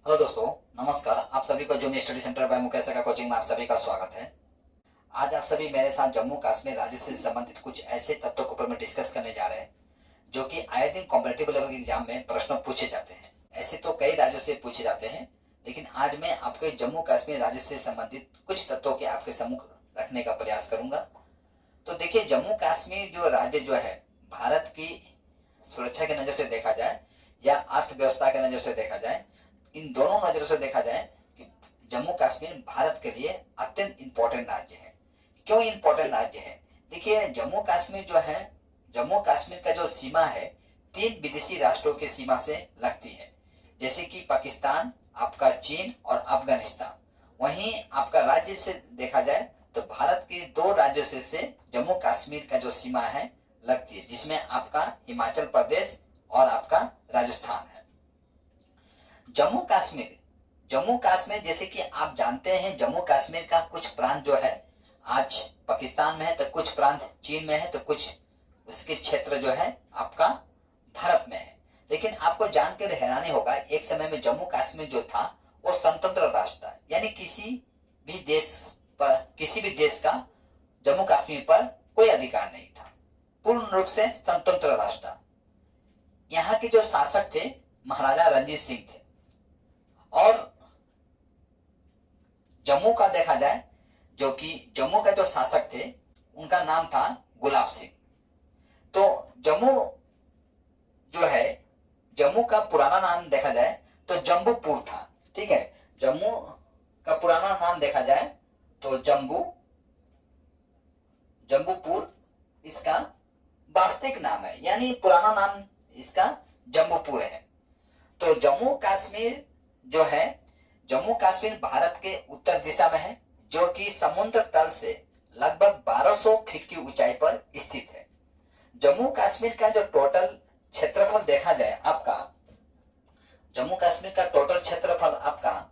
Hello दोस्तों, नमस्कार। आप सभी को Zoom study centre by Mukesh का कोचिंग में आप सभी का स्वागत है। आज आप सभी मेरे साथ जम्मू कश्मीर राज्य से संबंधित कुछ ऐसे तत्वों के ऊपर में डिस्कस करने जा रहे हैं जो कि आए दिन कॉम्पिटेटिव लेवल के एग्जाम में प्रश्न पूछे जाते हैं। ऐसे तो कई राज्यों से पूछे जाते हैं, लेकिन आज मैं आपके जम्मू कश्मीर राज्य से संबंधित कुछ तत्वों के आपके सम्मुख रखने का प्रयास करूंगा। तो देखिए, जम्मू कश्मीर जो राज्य जो है, भारत की सुरक्षा की नजर से देखा जाए या अर्थव्यवस्था की नजर से देखा जाए, इन दोनों नजरों से देखा जाए कि जम्मू कश्मीर भारत के लिए अत्यंत इंपॉर्टेंट राज्य है। क्यों इंपॉर्टेंट राज्य है? देखिए, जम्मू कश्मीर जो है, जम्मू कश्मीर का जो सीमा है, 3 विदेशी राष्ट्रों की सीमा से लगती है, जैसे कि पाकिस्तान, आपका चीन और अफगानिस्तान। वहीं आपका राज्य से देखा जाए तो भारत के 2 राज्यों से जम्मू कश्मीर का जो सीमा है लगती है, जिसमें आपका हिमाचल प्रदेश और आपका राजस्थान है। जम्मू कश्मीर जैसे कि आप जानते हैं, जम्मू कश्मीर का कुछ प्रांत जो है आज पाकिस्तान में है, तो कुछ प्रांत चीन में है, तो कुछ उसके क्षेत्र जो है आपका भारत में है। लेकिन आपको जानकर हैरानी होगा, एक समय में जम्मू कश्मीर जो था वो स्वतंत्र राष्ट्र था, यानी किसी भी देश का जम्मू कश्मीर पर कोई अधिकार नहीं था, पूर्ण रूप से स्वतंत्र राष्ट्र था। यहाँ के जो शासक थे महाराजा रणजीत सिंह थे, और जम्मू का देखा जाए, जो कि जम्मू का जो शासक थे उनका नाम था गुलाब सिंह। तो जम्मू जो है, जम्मू का पुराना नाम देखा जाए तो जम्बूपुर था। ठीक है, जम्मू का पुराना नाम देखा जाए तो जम्बूपुर इसका वास्तविक नाम है, यानी पुराना नाम इसका जम्बूपुर है। तो जम्मू कश्मीर जो है, जम्मू कश्मीर भारत के उत्तर दिशा में है, जो कि समुद्र तल से लगभग 1200 फीट की ऊंचाई पर स्थित है। जम्मू कश्मीर का जो टोटल क्षेत्रफल देखा जाए, आपका जम्मू कश्मीर का टोटल क्षेत्रफल आपका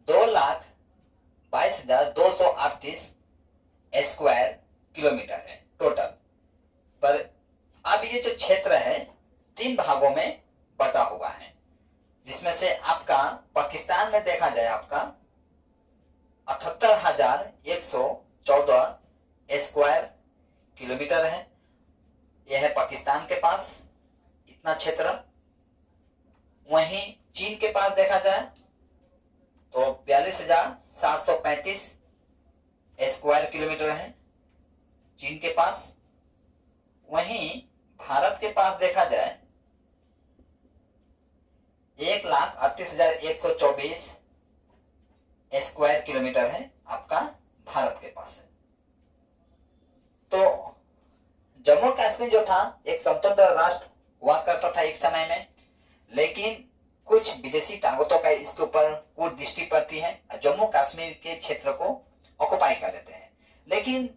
2,22,238 स्क्वायर किलोमीटर है टोटल। पर अब ये जो क्षेत्र है 3 भागों में बटा हुआ है, जिसमें से आपका पाकिस्तान में देखा जाए आपका 78,114 स्क्वायर किलोमीटर है। यह है पाकिस्तान के पास इतना क्षेत्र। वहीं चीन के पास देखा जाए तो 42,735 स्क्वायर किलोमीटर है चीन के पास। वहीं भारत के पास देखा जाए 1,38,124 स्क्वायर किलोमीटर है आपका भारत के पास है। तो जम्मू कश्मीर जो था एक स्वतंत्र राष्ट्र हुआ करता था एक समय में, लेकिन कुछ विदेशी ताकतों का इसके ऊपर कुछ दृष्टि पड़ती है, जम्मू कश्मीर के क्षेत्र को ऑक्युपाई कर लेते हैं। लेकिन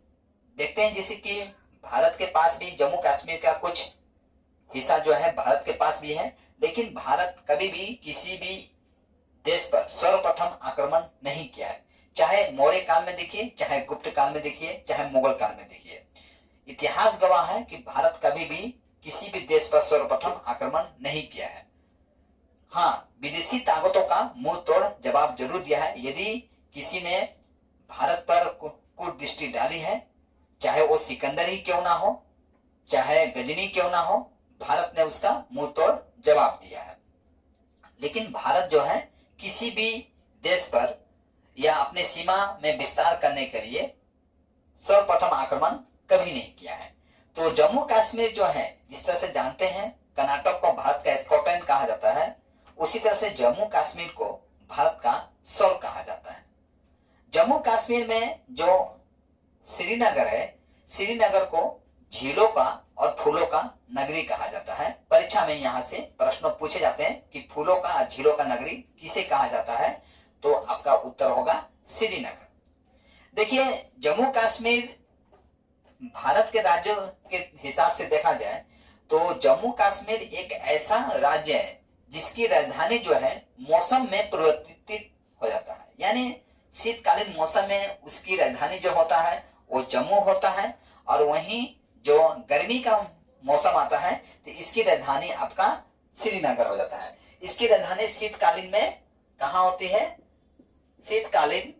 देखते हैं जैसे कि भारत के पास भी जम्मू कश्मीर का कुछ हिस्सा जो है भारत के पास भी है, लेकिन भारत कभी भी किसी भी देश पर सर्वप्रथम आक्रमण नहीं किया है। चाहे मौर्य काल में देखिए, चाहे गुप्त काल में देखिए, चाहे मुगल काल में देखिए, इतिहास गवाह है कि भारत कभी भी किसी भी देश पर सर्वप्रथम आक्रमण नहीं किया है। हाँ, विदेशी ताकतों का मुंह तोड़ जवाब जरूर दिया है। यदि किसी ने भारत पर कुछ दृष्टि डाली है, चाहे वो सिकंदर ही क्यों ना हो, चाहे गजनी क्यों ना हो, भारत ने उसका मुंह तोड़ जवाब दिया है। लेकिन भारत जो है किसी भी देश पर या अपने सीमा में विस्तार करने के लिए सर्वप्रथम आक्रमण कभी नहीं किया है। तो जम्मू कश्मीर जो है, जिस तरह से जानते हैं कर्नाटक को भारत का स्कॉटलैंड कहा जाता है, उसी तरह से जम्मू कश्मीर को भारत का सोल कहा जाता है। जम्मू कश्मीर में जो श्रीनगर है, श्रीनगर को झीलों का और फूलों का नगरी कहा जाता है। परीक्षा में यहाँ से प्रश्न पूछे जाते हैं कि फूलों का और झीलों का नगरी किसे कहा जाता है, तो आपका उत्तर होगा श्रीनगर। देखिए, जम्मू कश्मीर भारत के राज्यों के हिसाब से देखा जाए तो जम्मू कश्मीर एक ऐसा राज्य है जिसकी राजधानी जो है मौसम में परिवर्तित हो जाता है, यानी शीतकालीन मौसम में उसकी राजधानी जो होता है वो जम्मू होता है, और वहीं जो गर्मी का मौसम आता है तो इसकी राजधानी आपका श्रीनगर हो जाता है। इसकी राजधानी शीतकालीन में कहाँ होती है? शीतकालीन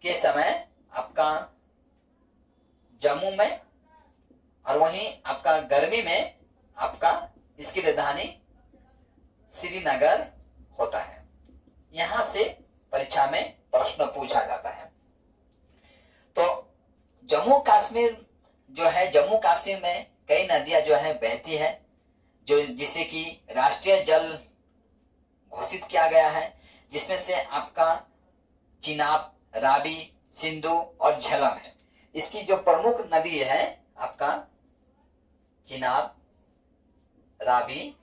के समय आपका जम्मू में, और वहीं आपका गर्मी में आपका इसकी राजधानी श्रीनगर होता है। यहां से परीक्षा में प्रश्न पूछा जाता है। तो जम्मू कश्मीर जो है, जम्मू कश्मीर में कई नदियां जो है बहती है, जो जिसे कि राष्ट्रीय जल घोषित किया गया है, जिसमें से आपका चिनाब, रावी, सिंधु और झेलम है। इसकी जो प्रमुख नदी है आपका चिनाब, रावी,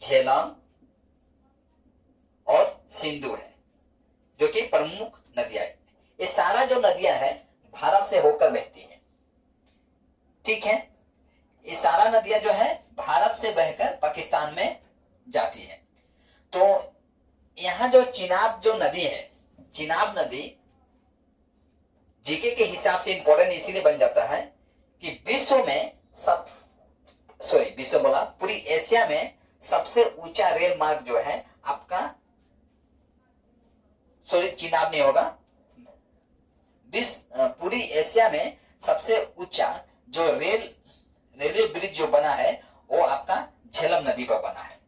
झेलम और सिंधु है, जो कि प्रमुख नदियां है। ये सारा जो नदियां है भारत से होकर बहती है। ठीक है, ये सारा नदियां जो है भारत से बहकर पाकिस्तान में जाती है। तो यहाँ जो चिनाब जो नदी है, चिनाब नदी जीके के हिसाब से इंपॉर्टेंट इसीलिए बन जाता है कि विश्व बोला, पूरी एशिया में सबसे ऊंचा रेल मार्ग जो है आपका, चिनाब नहीं होगा, पूरी एशिया में सबसे ऊंचा जो रेलवे ब्रिज जो बना है वो आपका झेलम नदी पर बना है।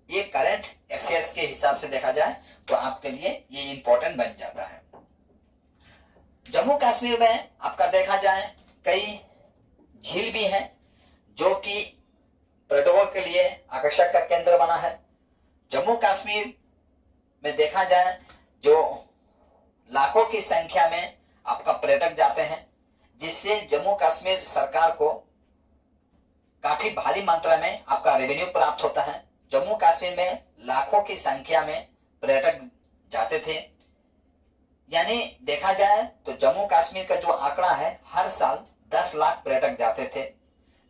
ये करंट अफेयर्स के हिसाब से देखा जाए तो आपके लिए ये इंपॉर्टेंट बन जाता है। जम्मू कश्मीर में आपका देखा जाए कई झील भी हैं, जो कि पर्यटकों के लिए आकर्षण का केंद्र बना है। जम्मू कश्मीर में देखा जाए जो लाखों की संख्या में आपका पर्यटक जाते हैं, जिससे जम्मू कश्मीर सरकार को काफी भारी मात्रा में आपका रेवेन्यू प्राप्त होता है। जम्मू कश्मीर में लाखों की संख्या में पर्यटक जाते थे, यानी देखा जाए तो जम्मू कश्मीर का जो आंकड़ा है हर साल 10 लाख पर्यटक जाते थे।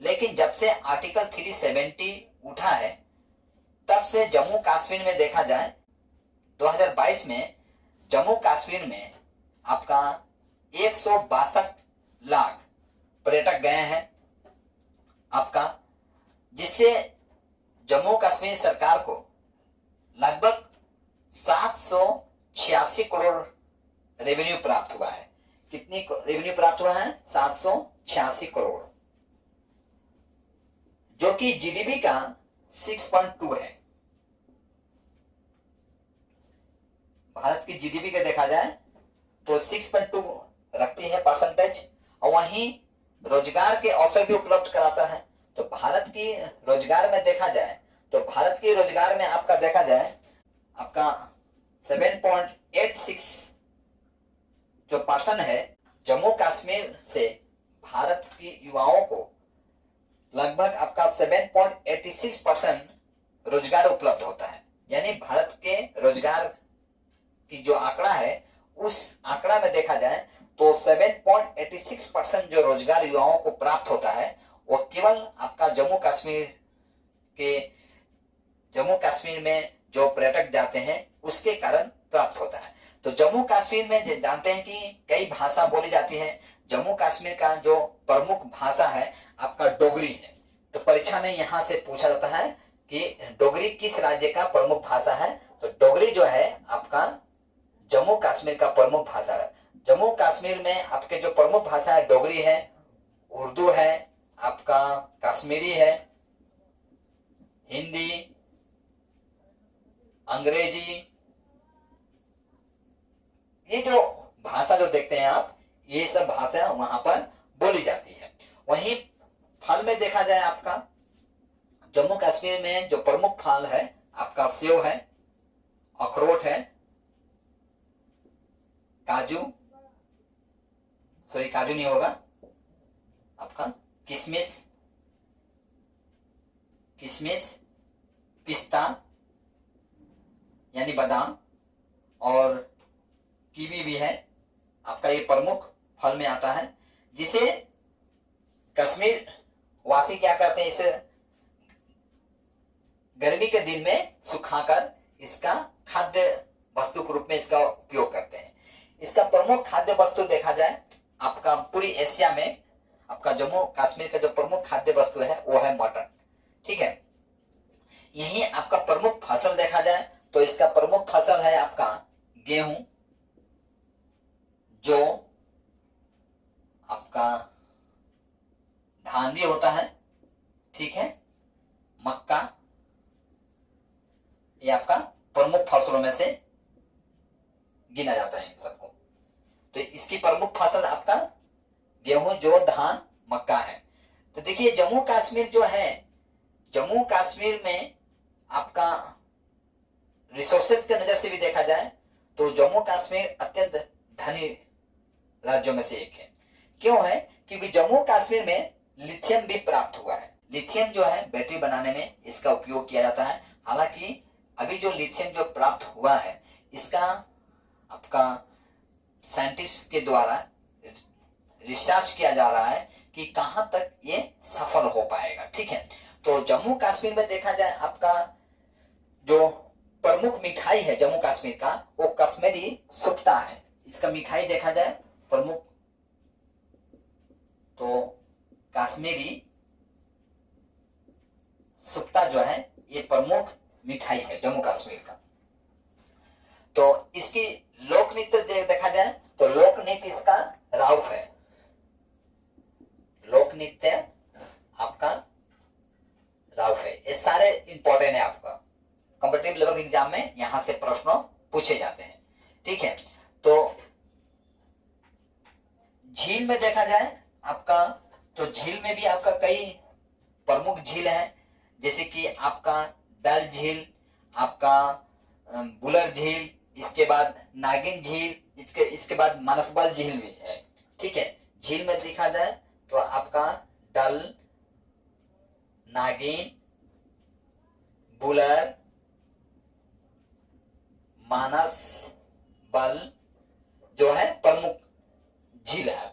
लेकिन जब से आर्टिकल 370 उठा है तब से जम्मू कश्मीर में देखा जाए 2022 में जम्मू कश्मीर में आपका 162 लाख पर्यटक गए हैं आपका, जिससे जम्मू कश्मीर सरकार को लगभग 786 करोड़ रेवेन्यू प्राप्त हुआ है। कितनी रेवेन्यू प्राप्त हुआ है? 786 करोड़, जो कि जीडीपी का 6.2 है। भारत की जीडीपी का देखा जाए तो 6.2 रखती है परसेंटेज, और वहीं रोजगार के अवसर भी उपलब्ध कराता है। तो भारत की रोजगार में देखा जाए तो भारत की रोजगार में आपका देखा जाए आपका 7.86 जो पर्सन है, जम्मू कश्मीर से भारत की युवाओं को लगभग आपका 7.86% रोजगार उपलब्ध होता है। यानी भारत के रोजगार की जो आंकड़ा है उस आंकड़ा में देखा जाए तो 7.86% जो रोजगार युवाओं को प्राप्त होता है वो केवल आपका जम्मू कश्मीर में जो पर्यटक जाते हैं उसके कारण प्राप्त होता है। तो जम्मू कश्मीर में जानते हैं कि कई भाषा बोली जाती है। जम्मू कश्मीर का जो प्रमुख भाषा है आपका डोगरी है। तो परीक्षा में यहाँ से पूछा जाता है कि डोगरी किस राज्य का प्रमुख भाषा है। तो डोगरी जो है आपका जम्मू कश्मीर का प्रमुख भाषा है। जम्मू कश्मीर में आपके जो प्रमुख भाषा है डोगरी है, उर्दू है, आपका कश्मीरी है, हिंदी, अंग्रेजी, ये जो भाषा जो देखते हैं आप, ये सब भाषा वहां पर बोली जाती है। वहीं फल में देखा जाए आपका जम्मू कश्मीर में जो प्रमुख फल है आपका सेव है, अखरोट है, काजू नहीं होगा आपका किशमिश, पिस्ता यानी बादाम, और कीवी भी है आपका। ये प्रमुख फल में आता है, जिसे कश्मीर वासी क्या करते हैं, इसे गर्मी के दिन में सुखाकर इसका खाद्य वस्तु के रूप में इसका उपयोग करते हैं। इसका प्रमुख खाद्य वस्तु देखा जाए आपका पूरी एशिया में आपका जम्मू कश्मीर का जो प्रमुख खाद्य वस्तु है वो है मटन। ठीक है, यही आपका प्रमुख फसल देखा जाए तो इसका प्रमुख फसल है आपका गेहूं, जो आपका धान भी होता है, ठीक है, मक्का, ये आपका प्रमुख फसलों में से गिना जाता है इन सबको। तो इसकी प्रमुख फसल आपका गेहूं, जौ, धान, मक्का है। तो देखिए जम्मू कश्मीर जो है, जम्मू कश्मीर में आपका रिसोर्सेस के नजर से भी देखा जाए तो जम्मू कश्मीर अत्यंत धनी राज्यों में से एक है। क्यों है? क्योंकि जम्मू कश्मीर में लिथियम भी प्राप्त हुआ है। लिथियम जो है बैटरी बनाने में इसका उपयोग किया जाता है। हालांकि अभी जो लिथियम जो प्राप्त हुआ है इसका आपका साइंटिस्ट के द्वारा रिसर्च किया जा रहा है कि कहां तक ये सफल हो पाएगा, ठीक है। तो जम्मू कश्मीर में देखा जाए आपका जो प्रमुख मिठाई है जम्मू कश्मीर का वो कश्मीरी सुक्ता है। इसका मिठाई देखा जाए प्रमुख तो कश्मीरी सुक्ता जो है ये प्रमुख मिठाई है जम्मू कश्मीर का। तो इसकी लोक नृत्य देखा जाए तो लोक नृत्य इसका राउफ है। लोक नृत्य आपका राउफ है। ये सारे इंपॉर्टेंट है, आपका कॉम्पिटिटिव लेवल एग्जाम में यहां से प्रश्न पूछे जाते हैं, ठीक है। तो झील में देखा जाए आपका तो झील में भी आपका कई प्रमुख झील है, जैसे कि आपका डल झील, आपका बुलर झील, इसके बाद नागिन झील, इसके बाद मानसबल झील भी है, ठीक है। झील में देखा जाए तो आपका डल, नागिन, बुलर, मानसबल जो है प्रमुख झील है।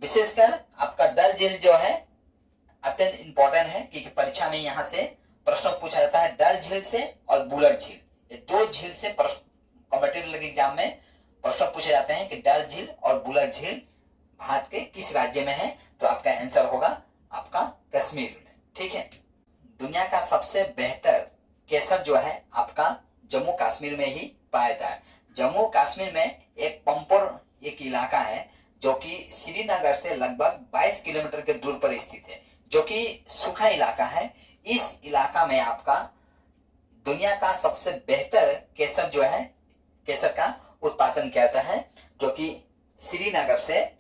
विशेषकर आपका डल झील जो है अत्यंत इंपॉर्टेंट है क्योंकि परीक्षा में यहां से प्रश्न पूछा जाता है डल झील से और बुलर झील। ये दो झील से कॉम्पिटिटिव एग्जाम में प्रश्न पूछे जाते हैं कि डल झील और बुलर झील भारत के किस राज्य में है। तो आपका आंसर होगा आपका कश्मीर में, ठीक है। दुनिया का सबसे बेहतर केसर जो है आपका जम्मू कश्मीर में ही पाया जाता है। जम्मू कश्मीर में एक पंपोर एक इलाका है जो कि श्रीनगर से लगभग 22 किलोमीटर के दूर पर स्थित है, जो कि सूखा इलाका है। इस इलाका में आपका दुनिया का सबसे बेहतर केसर जो है, केसर का उत्पादन किया जाता है, जो कि श्रीनगर से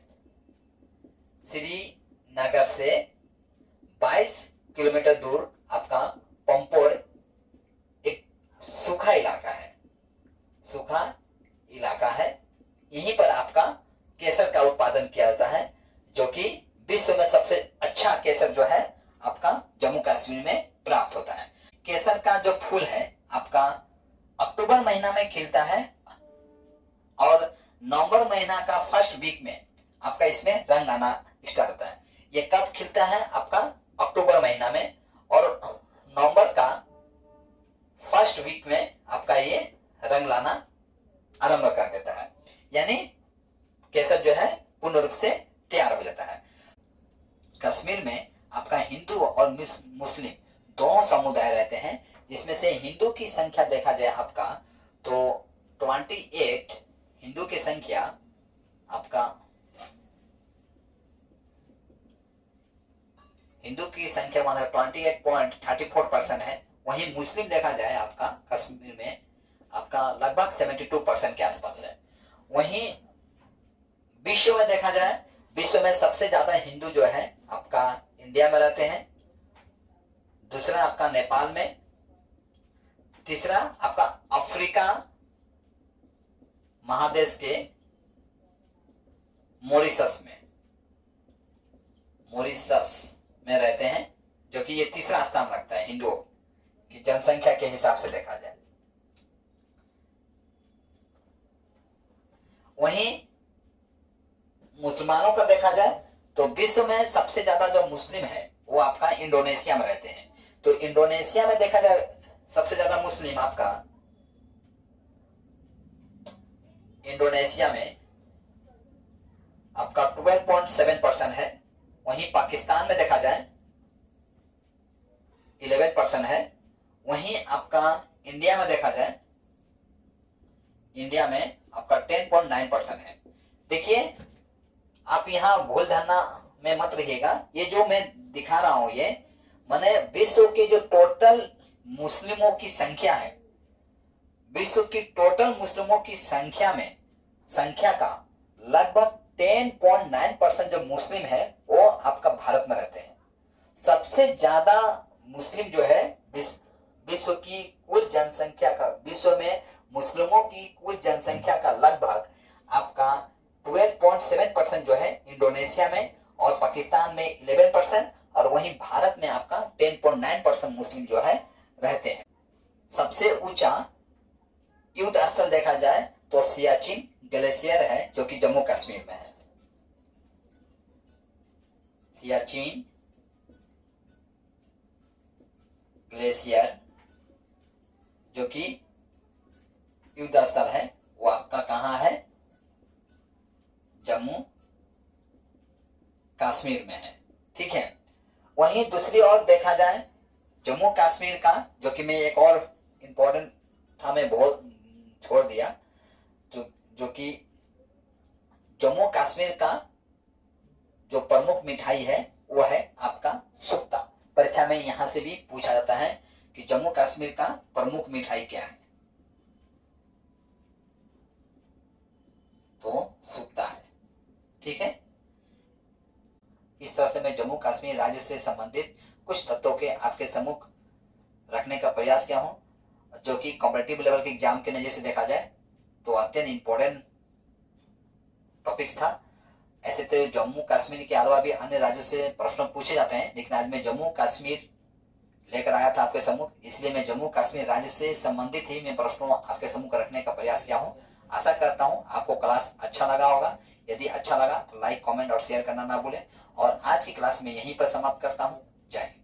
22 किलोमीटर दूर आपका पंपोर एक सूखा इलाका है, सूखा इलाका है। यहीं पर आपका केसर का उत्पादन किया जाता है, जो कि विश्व में सबसे अच्छा केसर जो है आपका जम्मू कश्मीर में प्राप्त होता है। केसर का जो फूल है आपका अक्टूबर महीना में खिलता है और नवंबर महीना का फर्स्ट वीक में आपका इसमें रंग आना स्टार्ट होता है। ये कब खिलता है? आपका अक्टूबर महीना में, और नवंबर का फर्स्ट वीक में आपका ये रंग लाना आरंभ कर देता है, यानी केसर जो है पूर्ण रूप से तैयार हो जाता है। कश्मीर में आपका हिंदू और मुस्लिम दोनों समुदाय रहते हैं, जिसमें से हिंदू की संख्या देखा जाए आपका तो 28 हिंदू की संख्या आपका हिंदू की संख्या माना 28.34% है। वहीं मुस्लिम देखा जाए आपका कश्मीर में आपका लगभग 72% के आसपास है। वहीं विश्व में देखा जाए, विश्व में सबसे ज्यादा हिंदू जो है आपका इंडिया में रहते हैं, दूसरा आपका नेपाल में, तीसरा आपका अफ्रीका महादेश के मॉरिशस में रहते हैं, जो कि ये तीसरा स्थान रखता है हिंदुओं की जनसंख्या के हिसाब से देखा जाए। वहीं मुसलमानों का देखा जाए तो विश्व में सबसे ज्यादा जो मुस्लिम है वो आपका इंडोनेशिया में रहते हैं। तो इंडोनेशिया में देखा जाए सबसे ज्यादा मुस्लिम आपका इंडोनेशिया में आपका 12.7% है। वहीं पाकिस्तान में देखा जाए 11% है। वहीं आपका इंडिया में देखा जाए, इंडिया में आपका 10.9% है। देखिए आप यहाँ भूल धारणा में मत रहिएगा, ये जो मैं दिखा रहा हूं ये माने विश्व के जो टोटल मुस्लिमों की संख्या है, विश्व की टोटल मुस्लिमों की संख्या का लगभग 10.9% जो मुस्लिम है वो आपका भारत में रहते हैं। सबसे ज्यादा मुस्लिम जो है विश्व की कुल जनसंख्या का, विश्व में मुस्लिमों की कुल जनसंख्या का लगभग आपका 12.7% जो है इंडोनेशिया में और पाकिस्तान में 11% और वहीं भारत में आपका 10.9% मुस्लिम जो है रहते हैं। सबसे ऊंचा युद्ध स्थल देखा जाए तो सियाचिन ग्लेशियर है जो कि जम्मू कश्मीर में है। सियाचिन ग्लेशियर जो कि युद्ध स्थल है वो आपका कहां है, जम्मू कश्मीर में है। ठीक है, वहीं दूसरी ओर देखा जाए जम्मू कश्मीर का, जो कि मैं एक और इंपॉर्टेंट था मैं बहुत छोड़ दिया, जो कि जम्मू कश्मीर का जो प्रमुख मिठाई है वो है आपका सुक्ता। परीक्षा में यहां से भी पूछा जाता है कि जम्मू कश्मीर का प्रमुख मिठाई क्या है, तो सुक्ता है। ठीक है, इस तरह से मैं जम्मू कश्मीर राज्य से संबंधित कुछ तत्वों के आपके सम्मुख रखने का प्रयास किया हूं, जो कि कॉम्पिटिटिव लेवल के एग्जाम के नजर से देखा जाए तो अत्यंत इंपॉर्टेंट टॉपिक्स था। ऐसे तो जम्मू कश्मीर के अलावा भी अन्य राज्यों से प्रश्न पूछे जाते हैं, लेकिन आज मैं जम्मू कश्मीर लेकर आया था आपके सम्मुख, इसलिए मैं जम्मू कश्मीर राज्य से संबंधित ही मैं प्रश्नों आपके सम्मुख रखने का प्रयास किया हूं। आशा करता हूं आपको क्लास अच्छा लगा होगा। यदि अच्छा लगा तो लाइक, कमेंट और शेयर करना ना भूलें। और आज की क्लास में यहीं पर समाप्त करता हूं। जय हिंद।